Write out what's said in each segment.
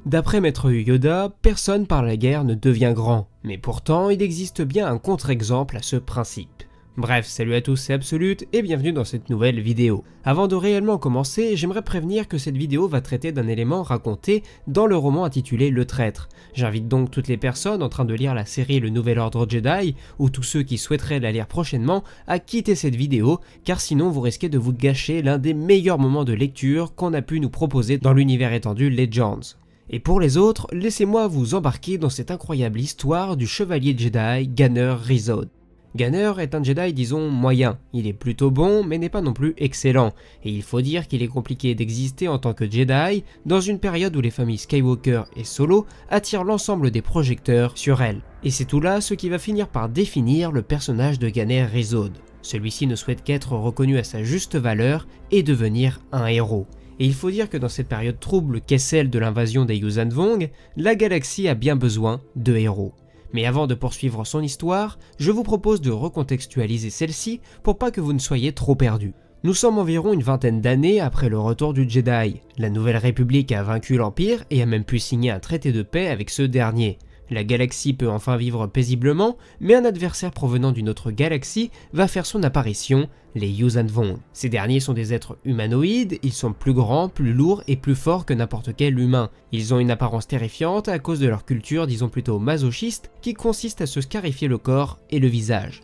D'après Maître Yoda, personne par la guerre ne devient grand, mais pourtant il existe bien un contre-exemple à ce principe. Bref, salut à tous, c'est Absolute et bienvenue dans cette nouvelle vidéo. Avant de réellement commencer, j'aimerais prévenir que cette vidéo va traiter d'un élément raconté dans le roman intitulé Le Traître. J'invite donc toutes les personnes en train de lire la série Le Nouvel Ordre Jedi, ou tous ceux qui souhaiteraient la lire prochainement, à quitter cette vidéo, car sinon vous risquez de vous gâcher l'un des meilleurs moments de lecture qu'on a pu nous proposer dans l'univers étendu Legends. Et pour les autres, laissez-moi vous embarquer dans cette incroyable histoire du chevalier Jedi Ganner Rhysod. Ganner est un Jedi disons moyen, il est plutôt bon mais n'est pas non plus excellent, et il faut dire qu'il est compliqué d'exister en tant que Jedi dans une période où les familles Skywalker et Solo attirent l'ensemble des projecteurs sur elle. Et c'est tout là ce qui va finir par définir le personnage de Ganner Rhysod. Celui-ci ne souhaite qu'être reconnu à sa juste valeur et devenir un héros. Et il faut dire que dans cette période trouble qu'est celle de l'invasion des Yuuzhan Vong, la galaxie a bien besoin de héros. Mais avant de poursuivre son histoire, je vous propose de recontextualiser celle-ci pour pas que vous ne soyez trop perdus. Nous sommes environ une vingtaine d'années après le retour du Jedi. La Nouvelle République a vaincu l'Empire et a même pu signer un traité de paix avec ce dernier. La galaxie peut enfin vivre paisiblement, mais un adversaire provenant d'une autre galaxie va faire son apparition, les Yuuzhan Vong. Ces derniers sont des êtres humanoïdes, ils sont plus grands, plus lourds et plus forts que n'importe quel humain. Ils ont une apparence terrifiante à cause de leur culture disons plutôt masochiste, qui consiste à se scarifier le corps et le visage.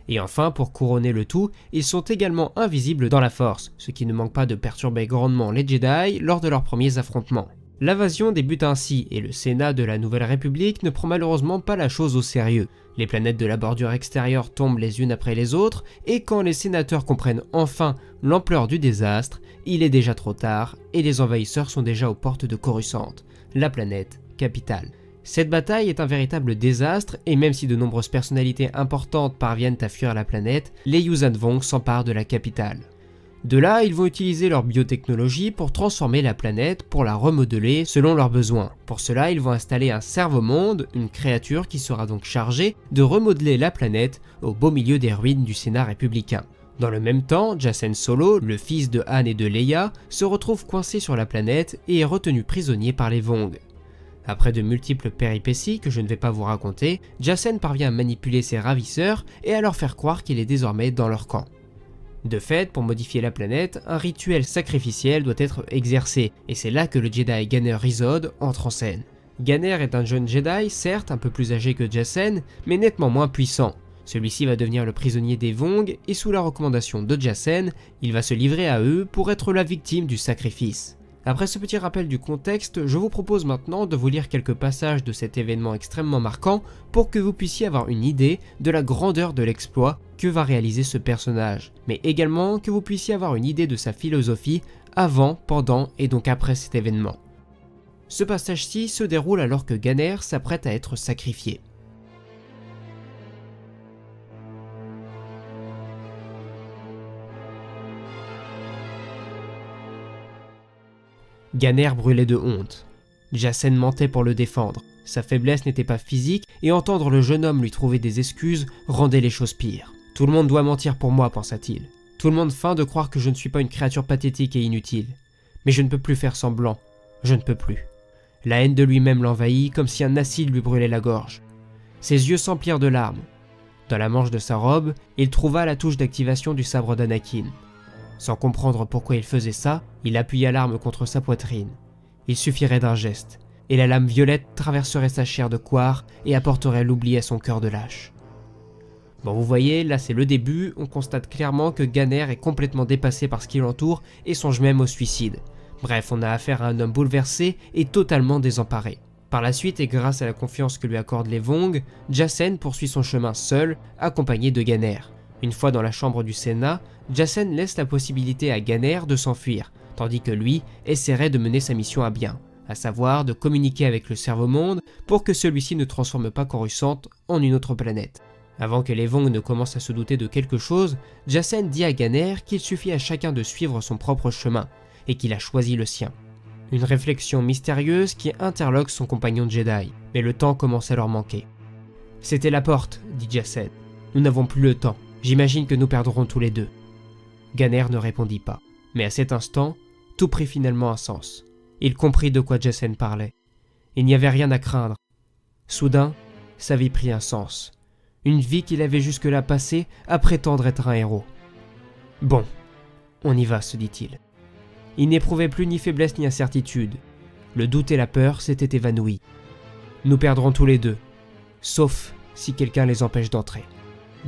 Et enfin, pour couronner le tout, ils sont également invisibles dans la Force, ce qui ne manque pas de perturber grandement les Jedi lors de leurs premiers affrontements. L'invasion débute ainsi et le Sénat de la Nouvelle République ne prend malheureusement pas la chose au sérieux. Les planètes de la bordure extérieure tombent les unes après les autres et quand les sénateurs comprennent enfin l'ampleur du désastre, il est déjà trop tard et les envahisseurs sont déjà aux portes de Coruscant, la planète capitale. Cette bataille est un véritable désastre et même si de nombreuses personnalités importantes parviennent à fuir la planète, les Yuuzhan Vong s'emparent de la capitale. De là, ils vont utiliser leur biotechnologie pour transformer la planète, pour la remodeler selon leurs besoins. Pour cela, ils vont installer un servo-monde, une créature qui sera donc chargée de remodeler la planète au beau milieu des ruines du Sénat républicain. Dans le même temps, Jacen Solo, le fils de Han et de Leia, se retrouve coincé sur la planète et est retenu prisonnier par les Vong. Après de multiples péripéties que je ne vais pas vous raconter, Jacen parvient à manipuler ses ravisseurs et à leur faire croire qu'il est désormais dans leur camp. De fait, pour modifier la planète, un rituel sacrificiel doit être exercé, et c'est là que le Jedi Ganner Rhysod entre en scène. Ganner est un jeune Jedi, certes un peu plus âgé que Jacen, mais nettement moins puissant. Celui-ci va devenir le prisonnier des Vong, et sous la recommandation de Jacen, il va se livrer à eux pour être la victime du sacrifice. Après ce petit rappel du contexte, je vous propose maintenant de vous lire quelques passages de cet événement extrêmement marquant pour que vous puissiez avoir une idée de la grandeur de l'exploit que va réaliser ce personnage, mais également que vous puissiez avoir une idée de sa philosophie avant, pendant et donc après cet événement. Ce passage-ci se déroule alors que Ganner s'apprête à être sacrifié. Ganner brûlait de honte. Jacen mentait pour le défendre. Sa faiblesse n'était pas physique et entendre le jeune homme lui trouver des excuses rendait les choses pires. Tout le monde doit mentir pour moi, pensa-t-il. Tout le monde feint de croire que je ne suis pas une créature pathétique et inutile. Mais je ne peux plus faire semblant. Je ne peux plus. La haine de lui-même l'envahit comme si un acide lui brûlait la gorge. Ses yeux s'emplirent de larmes. Dans la manche de sa robe, il trouva la touche d'activation du sabre d'Anakin. Sans comprendre pourquoi il faisait ça, il appuya l'arme contre sa poitrine. Il suffirait d'un geste, et la lame violette traverserait sa chair de couard et apporterait l'oubli à son cœur de lâche. Bon, vous voyez, là c'est le début, on constate clairement que Ganner est complètement dépassé par ce qui l'entoure et songe même au suicide. Bref, on a affaire à un homme bouleversé et totalement désemparé. Par la suite, et grâce à la confiance que lui accordent les Vong, Jacen poursuit son chemin seul, accompagné de Ganner. Une fois dans la chambre du Sénat, Jacen laisse la possibilité à Ganner de s'enfuir, tandis que lui essaierait de mener sa mission à bien, à savoir de communiquer avec le Servo-Monde pour que celui-ci ne transforme pas Coruscant en une autre planète. Avant que les Vong ne commencent à se douter de quelque chose, Jacen dit à Ganner qu'il suffit à chacun de suivre son propre chemin, et qu'il a choisi le sien. Une réflexion mystérieuse qui interloque son compagnon de Jedi, mais le temps commence à leur manquer. « C'était la porte, dit Jacen. Nous n'avons plus le temps. J'imagine que nous perdrons tous les deux. » Ganner ne répondit pas, mais à cet instant, tout prit finalement un sens. Il comprit de quoi Jacen parlait. Il n'y avait rien à craindre. Soudain, sa vie prit un sens. Une vie qu'il avait jusque-là passée à prétendre être un héros. Bon, on y va, se dit-il. Il n'éprouvait plus ni faiblesse ni incertitude. Le doute et la peur s'étaient évanouis. Nous perdrons tous les deux, sauf si quelqu'un les empêche d'entrer.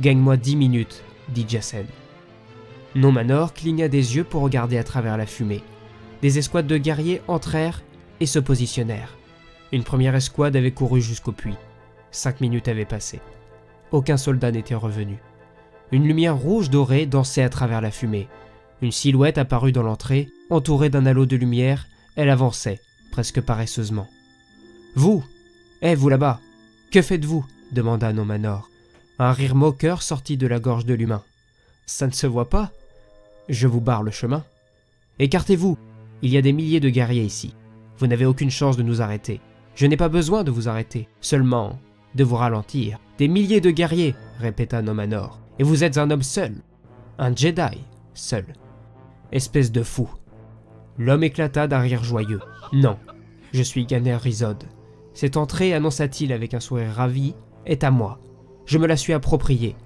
Gagne-moi 10 minutes, dit Jacen. Nomanor cligna des yeux pour regarder à travers la fumée. Des escouades de guerriers entrèrent et se positionnèrent. Une première escouade avait couru jusqu'au puits. 5 minutes avaient passé. Aucun soldat n'était revenu. Une lumière rouge dorée dansait à travers la fumée. Une silhouette apparut dans l'entrée, entourée d'un halo de lumière. Elle avançait, presque paresseusement. « Vous ! Vous là-bas ! Que faites-vous » demanda Nomanor. Un rire moqueur sortit de la gorge de l'humain. « Ça ne se voit pas ? Je vous barre le chemin. Écartez-vous, il y a des milliers de guerriers ici. Vous n'avez aucune chance de nous arrêter. Je n'ai pas besoin de vous arrêter, seulement de vous ralentir. Des milliers de guerriers, répéta Nomanor. Et vous êtes un homme seul. Un Jedi, seul. Espèce de fou. L'homme éclata d'un rire joyeux. Non, je suis Ganer Rizod. Cette entrée, annonça-t-il avec un sourire ravi, est à moi. Je me la suis appropriée.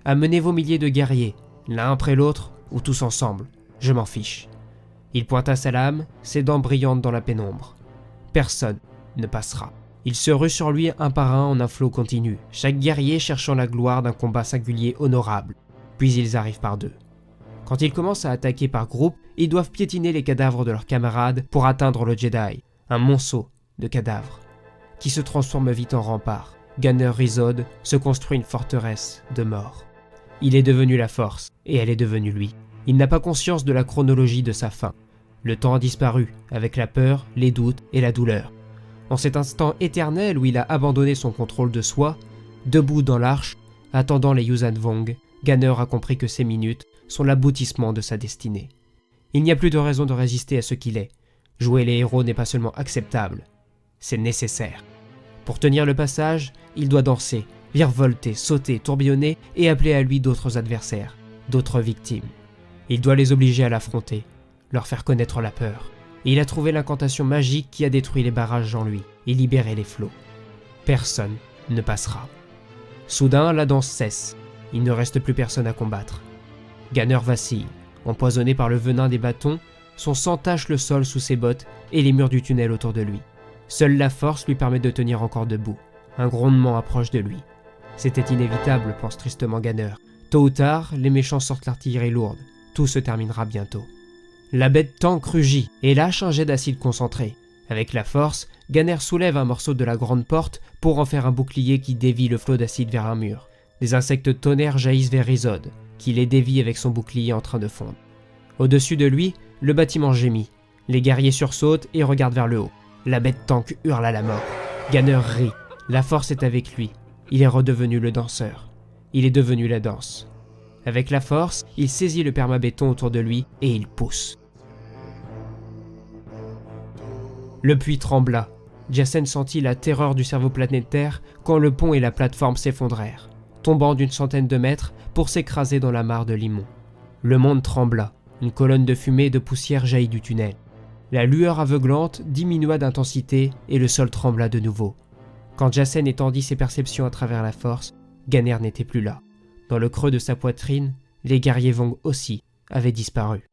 Amenez vos milliers de guerriers, l'un après l'autre ou tous ensemble. Je m'en fiche. Il pointa sa lame, ses dents brillantes dans la pénombre. Personne ne passera. Il se rue sur lui un par un en un flot continu, chaque guerrier cherchant la gloire d'un combat singulier honorable. Puis ils arrivent par deux. Quand ils commencent à attaquer par groupe, ils doivent piétiner les cadavres de leurs camarades pour atteindre le Jedi, un monceau de cadavres, qui se transforme vite en rempart. Ganer Rizod se construit une forteresse de mort. Il est devenu la force, et elle est devenue lui. Il n'a pas conscience de la chronologie de sa fin. Le temps a disparu, avec la peur, les doutes et la douleur. En cet instant éternel où il a abandonné son contrôle de soi, debout dans l'arche, attendant les Yuuzhan Vong, Ganer a compris que ces minutes sont l'aboutissement de sa destinée. Il n'y a plus de raison de résister à ce qu'il est. Jouer les héros n'est pas seulement acceptable, c'est nécessaire. Pour tenir le passage, il doit danser, virevolter, sauter, tourbillonner et appeler à lui d'autres adversaires, d'autres victimes. Il doit les obliger à l'affronter, leur faire connaître la peur. Et il a trouvé l'incantation magique qui a détruit les barrages en lui et libéré les flots. Personne ne passera. Soudain, la danse cesse. Il ne reste plus personne à combattre. Ganer vacille. Empoisonné par le venin des bâtons, son sang tache le sol sous ses bottes et les murs du tunnel autour de lui. Seule la force lui permet de tenir encore debout. Un grondement approche de lui. C'était inévitable, pense tristement Ganer. Tôt ou tard, les méchants sortent l'artillerie lourde. Tout se terminera bientôt. La bête tank rugit et lâche un jet d'acide concentré. Avec la force, Ganer soulève un morceau de la grande porte pour en faire un bouclier qui dévie le flot d'acide vers un mur. Des insectes tonnerres jaillissent vers Rizod, qui les dévie avec son bouclier en train de fondre. Au-dessus de lui, le bâtiment gémit. Les guerriers sursautent et regardent vers le haut. La bête tank hurle à la mort. Ganer rit. La force est avec lui. Il est redevenu le danseur. Il est devenu la danse. Avec la force, il saisit le permabéton autour de lui et il pousse. Le puits trembla. Jacen sentit la terreur du cerveau planétaire quand le pont et la plateforme s'effondrèrent, tombant d'une centaine de mètres pour s'écraser dans la mare de Limon. Le monde trembla. Une colonne de fumée et de poussière jaillit du tunnel. La lueur aveuglante diminua d'intensité et le sol trembla de nouveau. Quand Jacen étendit ses perceptions à travers la force, Ganer n'était plus là. Dans le creux de sa poitrine, les guerriers Vong aussi avaient disparu.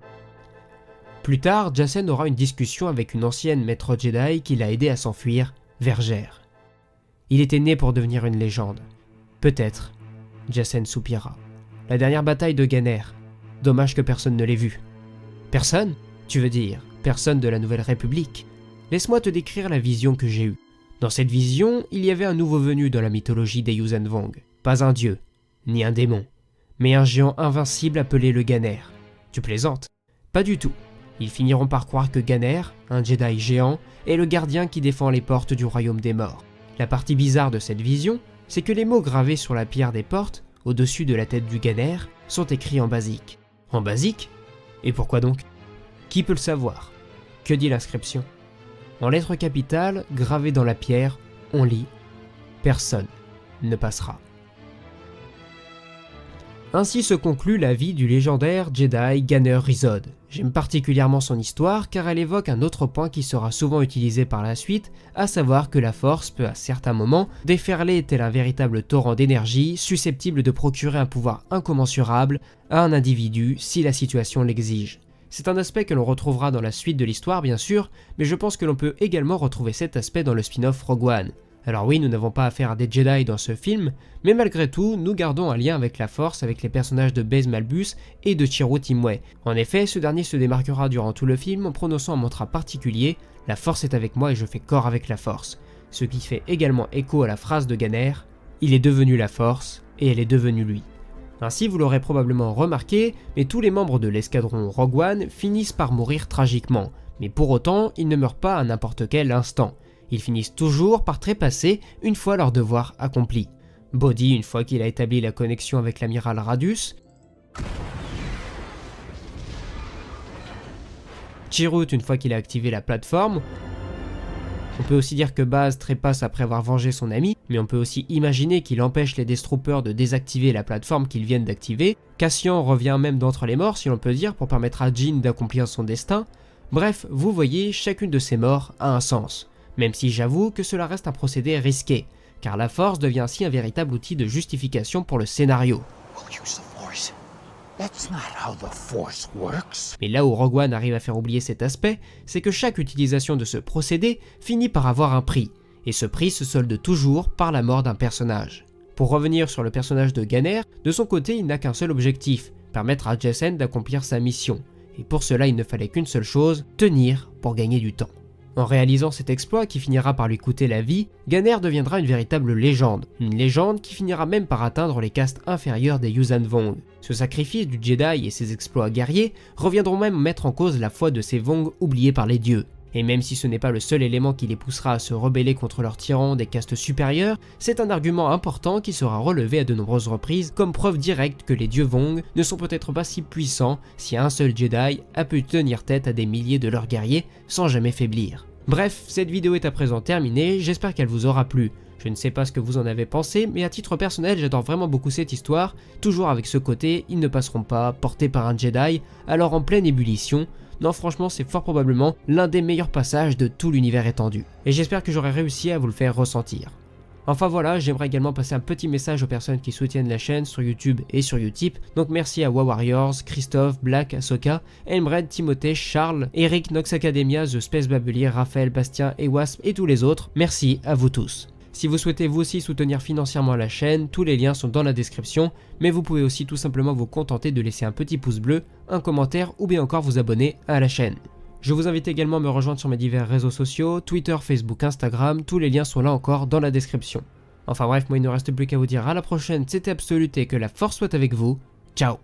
Plus tard, Jacen aura une discussion avec une ancienne maître Jedi qui l'a aidé à s'enfuir, Vergère. Il était né pour devenir une légende. Peut-être, Jacen soupira. La dernière bataille de Ganer. Dommage que personne ne l'ait vue. Personne ? Tu veux dire, personne de la Nouvelle République ? Laisse-moi te décrire la vision que j'ai eue. Dans cette vision, il y avait un nouveau venu dans la mythologie des Yuuzhan Vong. Pas un dieu, ni un démon, mais un géant invincible appelé le Ganer. Tu plaisantes ? Pas du tout. Ils finiront par croire que Ganer, un Jedi géant, est le gardien qui défend les portes du royaume des morts. La partie bizarre de cette vision, c'est que les mots gravés sur la pierre des portes, au-dessus de la tête du Ganer, sont écrits en basique. En basique ? Et pourquoi donc ? Qui peut le savoir ? Que dit l'inscription ? En lettres capitales, gravées dans la pierre, on lit « Personne ne passera ». Ainsi se conclut la vie du légendaire Jedi Ganner Rhysod. J'aime particulièrement son histoire car elle évoque un autre point qui sera souvent utilisé par la suite, à savoir que la Force peut à certains moments déferler tel un véritable torrent d'énergie susceptible de procurer un pouvoir incommensurable à un individu si la situation l'exige. C'est un aspect que l'on retrouvera dans la suite de l'histoire bien sûr, mais je pense que l'on peut également retrouver cet aspect dans le spin-off Rogue One. Alors oui, nous n'avons pas affaire à des Jedi dans ce film, mais malgré tout, nous gardons un lien avec la Force avec les personnages de Baze Malbus et de Chirrut Îmwe. En effet, ce dernier se démarquera durant tout le film en prononçant un mantra particulier « La Force est avec moi et je fais corps avec la Force », ce qui fait également écho à la phrase de Ganner « Il est devenu la Force et elle est devenue lui ». Ainsi, vous l'aurez probablement remarqué, mais tous les membres de l'escadron Rogue One finissent par mourir tragiquement, mais pour autant, ils ne meurent pas à n'importe quel instant. Ils finissent toujours par trépasser une fois leur devoir accompli. Bodhi une fois qu'il a établi la connexion avec l'amiral Raddus, Chirrut une fois qu'il a activé la plateforme. On peut aussi dire que Baz trépasse après avoir vengé son ami, mais on peut aussi imaginer qu'il empêche les Death Troopers de désactiver la plateforme qu'ils viennent d'activer. Cassian revient même d'entre les morts si l'on peut dire pour permettre à Jyn d'accomplir son destin. Bref, vous voyez, chacune de ces morts a un sens. Même si j'avoue que cela reste un procédé risqué, car la Force devient ainsi un véritable outil de justification pour le scénario. Mais là où Rogue One arrive à faire oublier cet aspect, c'est que chaque utilisation de ce procédé finit par avoir un prix, et ce prix se solde toujours par la mort d'un personnage. Pour revenir sur le personnage de Ganner, de son côté il n'a qu'un seul objectif, permettre à Jacen d'accomplir sa mission, et pour cela il ne fallait qu'une seule chose, tenir pour gagner du temps. En réalisant cet exploit qui finira par lui coûter la vie, Ganner deviendra une véritable légende. Une légende qui finira même par atteindre les castes inférieures des Yuuzhan Vong. Ce sacrifice du Jedi et ses exploits guerriers reviendront même mettre en cause la foi de ces Vong oubliés par les dieux. Et même si ce n'est pas le seul élément qui les poussera à se rebeller contre leurs tyrans des castes supérieures, c'est un argument important qui sera relevé à de nombreuses reprises comme preuve directe que les dieux Vong ne sont peut-être pas si puissants si un seul Jedi a pu tenir tête à des milliers de leurs guerriers sans jamais faiblir. Bref, cette vidéo est à présent terminée, j'espère qu'elle vous aura plu. Je ne sais pas ce que vous en avez pensé, mais à titre personnel, j'adore vraiment beaucoup cette histoire, toujours avec ce côté, ils ne passeront pas, portés par un Jedi, alors en pleine ébullition. Non, franchement, c'est fort probablement l'un des meilleurs passages de tout l'univers étendu. Et j'espère que j'aurai réussi à vous le faire ressentir. Enfin voilà, j'aimerais également passer un petit message aux personnes qui soutiennent la chaîne sur YouTube et sur Utip. Donc merci à WaWarriors, Christophe, Black, Ahsoka, Elmred, Timothée, Charles, Eric, Nox Academia, The Space Babelier, Raphaël, Bastien et Wasp et tous les autres. Merci à vous tous. Si vous souhaitez vous aussi soutenir financièrement la chaîne, tous les liens sont dans la description, mais vous pouvez aussi tout simplement vous contenter de laisser un petit pouce bleu, un commentaire ou bien encore vous abonner à la chaîne. Je vous invite également à me rejoindre sur mes divers réseaux sociaux, Twitter, Facebook, Instagram, tous les liens sont là encore dans la description. Enfin bref, moi il ne reste plus qu'à vous dire à la prochaine, c'était Absolute et que la force soit avec vous, ciao.